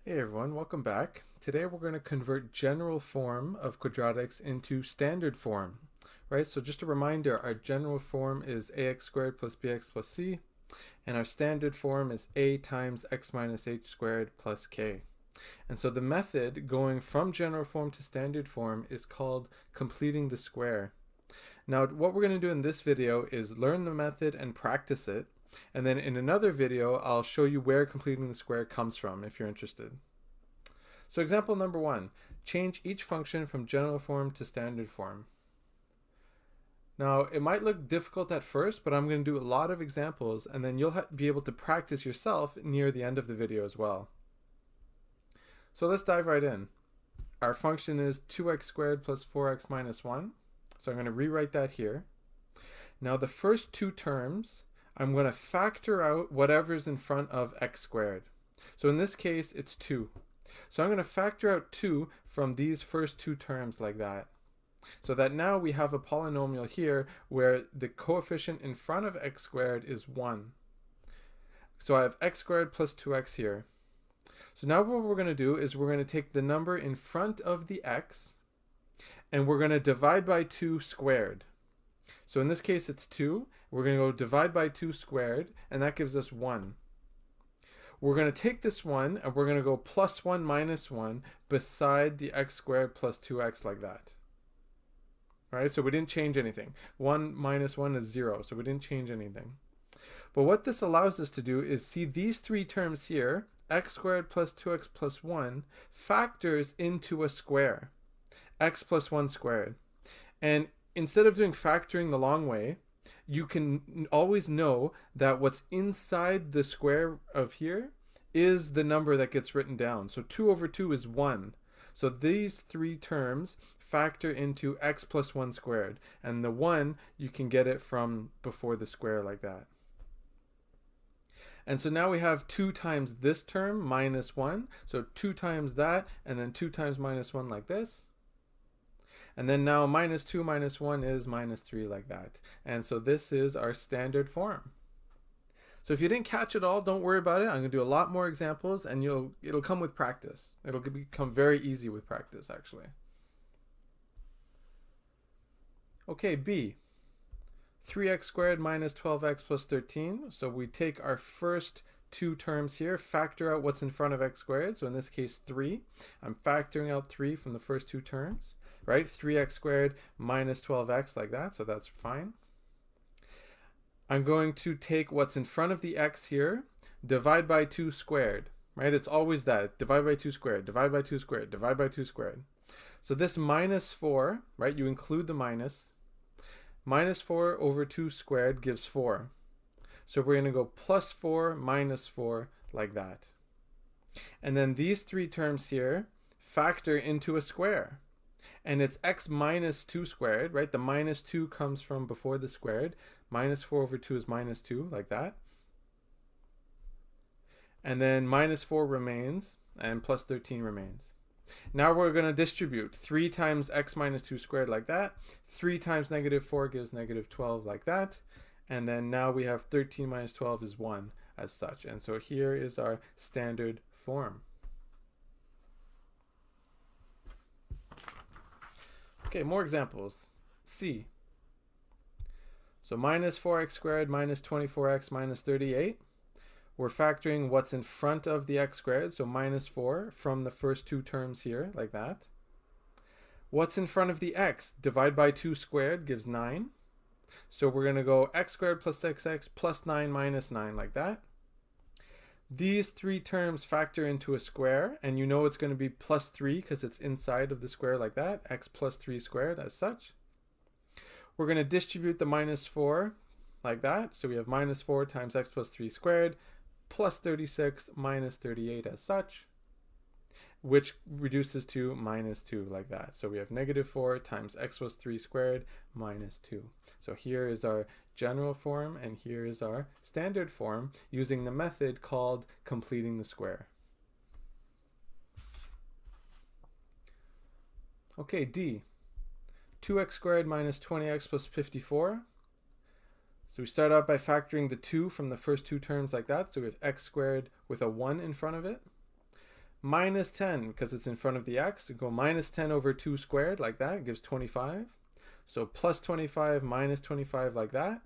Hey everyone, welcome back. Today we're going to convert general form of quadratics into standard form, right? So just a reminder, our general form is ax squared plus bx plus c, and our standard form is a times x minus h squared plus k. And so the method going from general form to standard form is called completing the square. Now what we're going to do in this video is learn the method and practice it. And then in another video, I'll show you where completing the square comes from if you're interested. So example number 1, change each function from general form to standard form. Now it might look difficult at first, but I'm going to do a lot of examples and then you'll be able to practice yourself near the end of the video as well. So let's dive right in. Our function is 2x squared plus 4x minus 1. So I'm going to rewrite that here. Now the first two terms, I'm going to factor out whatever's in front of x squared. So in this case, it's 2. So I'm going to factor out 2 from these first two terms like that. So that now we have a polynomial here where the coefficient in front of x squared is 1. So I have x squared plus 2x here. So now what we're going to do is we're going to take the number in front of the x and we're going to divide by 2 squared. So in this case it's 2. We're going to go divide by 2 squared and that gives us 1. We're going to take this 1 and we're going to go plus 1 minus 1 beside the x squared plus 2x like that. All right, so we didn't change anything. 1 minus 1 is 0, so we didn't change anything. But what this allows us to do is see these three terms here, x squared plus 2x plus 1, factors into a square, x plus 1 squared. And instead of doing factoring the long way, you can always know that what's inside the square of here is the number that gets written down. So 2 over 2 is 1. So these three terms factor into x plus 1 squared. And the 1, you can get it from before the square like that. And so now we have 2 times this term minus 1. So 2 times that, and then 2 times minus 1 like this. And then now minus 2 minus 1 is minus 3 like that. And so this is our standard form. So if you didn't catch it all, don't worry about it. I'm going to do a lot more examples and it'll come with practice. It'll become very easy with practice actually. Okay, B. 3x squared minus 12x plus 13. So we take our first two terms here, factor out what's in front of x squared. So in this case 3. I'm factoring out 3 from the first two terms. Right, 3x squared minus 12x like that, so that's fine. I'm going to take what's in front of the x here, divide by 2 squared, right? It's always that, divide by 2 squared, divide by 2 squared, divide by 2 squared. So this minus 4, right, you include the minus. Minus 4 over 2 squared gives 4. So we're going to go plus 4 minus 4 like that. And then these three terms here factor into a square. And it's x minus 2 squared, right? The minus 2 comes from before the squared. Minus 4 over 2 is minus 2, like that. And then minus 4 remains, and plus 13 remains. Now we're going to distribute 3 times x minus 2 squared like that. 3 times negative 4 gives negative 12 like that. And then now we have 13 minus 12 is 1 as such. And so here is our standard form. Okay, more examples. C. So minus 4x squared minus 24x minus 38. We're factoring what's in front of the x squared, so minus 4 from the first two terms here, like that. What's in front of the x? Divide by 2 squared gives 9. So we're going to go x squared plus 6x plus 9 minus 9, like that. These three terms factor into a square, and you know it's going to be plus 3 because it's inside of the square like that, x plus 3 squared as such. We're going to distribute the minus 4 like that, so we have minus 4 times x plus 3 squared plus 36 minus 38 as such, which reduces to minus 2 like that. So we have negative 4 times x plus 3 squared minus 2. So here is our general form and here is our standard form using the method called completing the square. Okay, D. 2x squared minus 20x plus 54. So we start out by factoring the 2 from the first two terms like that. So we have x squared with a 1 in front of it. Minus 10, because it's in front of the x, so go minus 10 over 2 squared, like that, gives 25. So plus 25 minus 25, like that.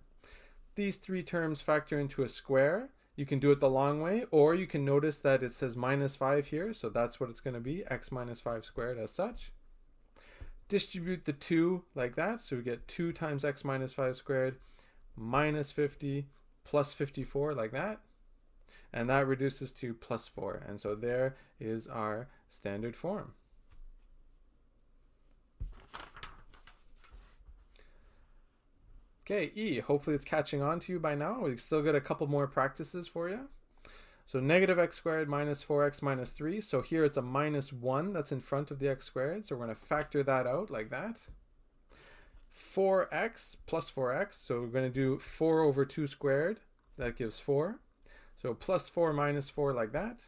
These three terms factor into a square. You can do it the long way, or you can notice that it says minus 5 here, so that's what it's going to be, x minus 5 squared as such. Distribute the 2 like that, so we get 2 times x minus 5 squared minus 50 plus 54, like that. And that reduces to plus 4. And so there is our standard form. Okay, E, hopefully it's catching on to you by now. We've still got a couple more practices for you. So negative x squared minus 4x minus 3. So here it's a minus 1 that's in front of the x squared. So we're going to factor that out like that. 4x plus 4x. So we're going to do 4 over 2 squared. That gives 4. So plus 4 minus 4 like that.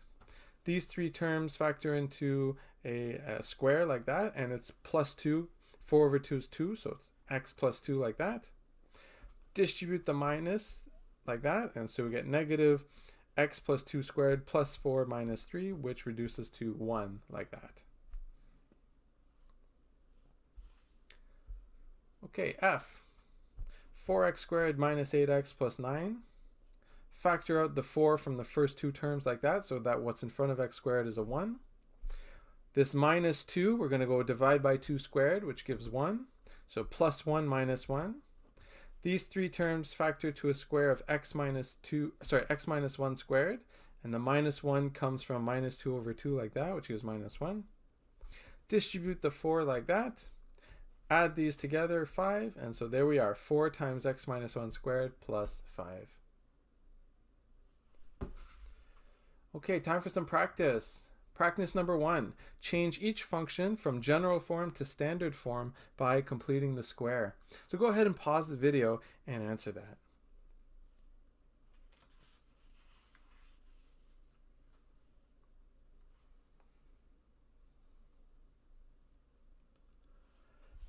These three terms factor into a square like that. And it's plus 2. 4 over 2 is 2. So it's x plus 2 like that. Distribute the minus like that. And so we get negative x plus 2 squared plus 4 minus 3, which reduces to 1 like that. Okay, F. 4x squared minus 8x plus 9. Factor out the 4 from the first two terms like that, so that what's in front of x squared is a 1. This minus 2, we're going to go divide by 2 squared, which gives 1. So plus 1 minus 1. These three terms factor to a square of x minus 1 squared. And the minus 1 comes from minus 2 over 2 like that, which gives minus 1. Distribute the 4 like that. Add these together, 5. And so there we are, 4 times x minus 1 squared plus 5. Okay, time for some practice. Practice number 1. Change each function from general form to standard form by completing the square. So go ahead and pause the video and answer that.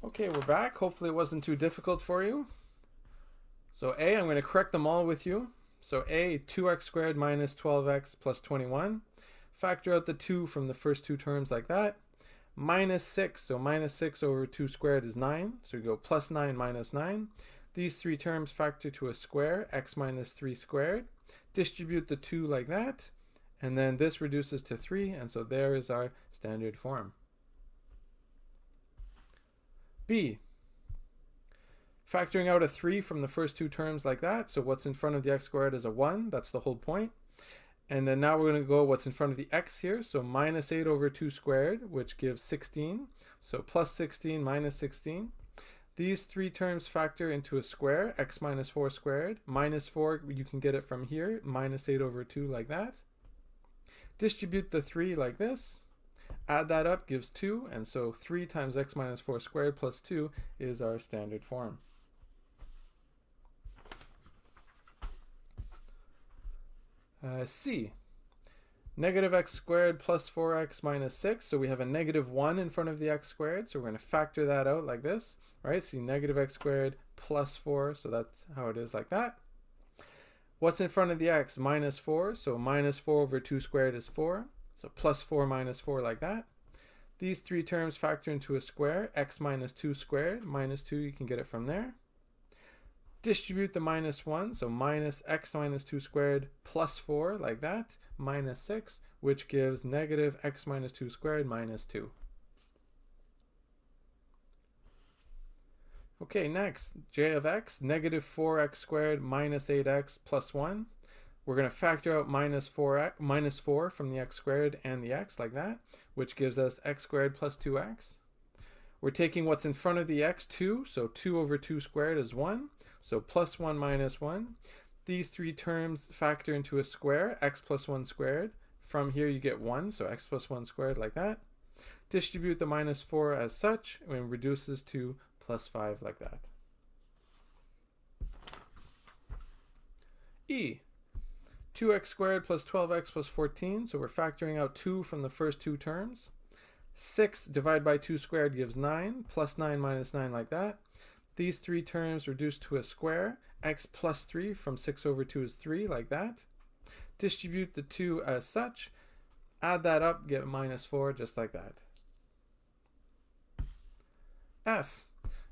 Okay, we're back. Hopefully it wasn't too difficult for you. So A, I'm going to correct them all with you. So A, 2x squared minus 12x plus 21. Factor out the 2 from the first two terms like that. Minus 6, so minus 6 over 2 squared is 9. So we go plus 9 minus 9. These three terms factor to a square, x minus 3 squared. Distribute the 2 like that. And then this reduces to 3, and so there is our standard form. B. Factoring out a 3 from the first two terms like that. So what's in front of the x squared is a 1. That's the whole point. And then now we're going to go what's in front of the x here. So minus 8 over 2 squared, which gives 16. So plus 16 minus 16. These three terms factor into a square, x minus 4 squared. Minus 4, you can get it from here. Minus 8 over 2 like that. Distribute the 3 like this. Add that up, gives 2. And so 3 times x minus 4 squared plus 2 is our standard form. C. Negative x squared plus 4x minus 6. So we have a negative 1 in front of the x squared. So we're going to factor that out like this. Right? See, negative x squared plus 4. So that's how it is like that. What's in front of the x? Minus 4. So minus 4 over 2 squared is 4. So plus 4 minus 4 like that. These three terms factor into a square. X minus 2 squared. Minus 2, you can get it from there. Distribute the minus 1, so minus x minus 2 squared plus 4, like that, minus 6, which gives negative x minus 2 squared minus 2. Okay, next, j of x, negative 4x squared minus 8x plus 1. We're going to factor out minus 4 from the x squared and the x, like that, which gives us x squared plus 2x. We're taking what's in front of the x, 2, so 2 over 2 squared is 1. So plus 1 minus 1. These three terms factor into a square, x plus 1 squared. From here you get 1, so x plus 1 squared like that. Distribute the minus 4 as such, and reduces to plus 5 like that. E. 2x squared plus 12x plus 14. So we're factoring out 2 from the first two terms. 6 divided by 2 squared gives 9, plus 9 minus 9 like that. These three terms reduce to a square. X plus 3 from 6 over 2 is 3, like that. Distribute the 2 as such. Add that up, get minus 4, just like that. F.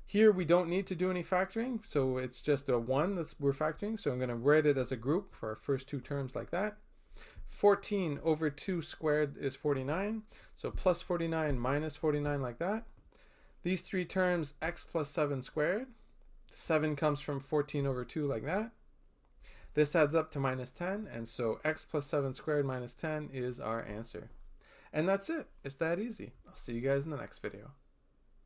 Here we don't need to do any factoring, so it's just a 1 that we're factoring, so I'm going to write it as a group for our first two terms like that. 14 over 2 squared is 49, so plus 49 minus 49 like that. These three terms, x plus 7 squared. 7 comes from 14 over 2 like that. This adds up to minus 10, and so x plus 7 squared minus 10 is our answer. And that's it. It's that easy. I'll see you guys in the next video.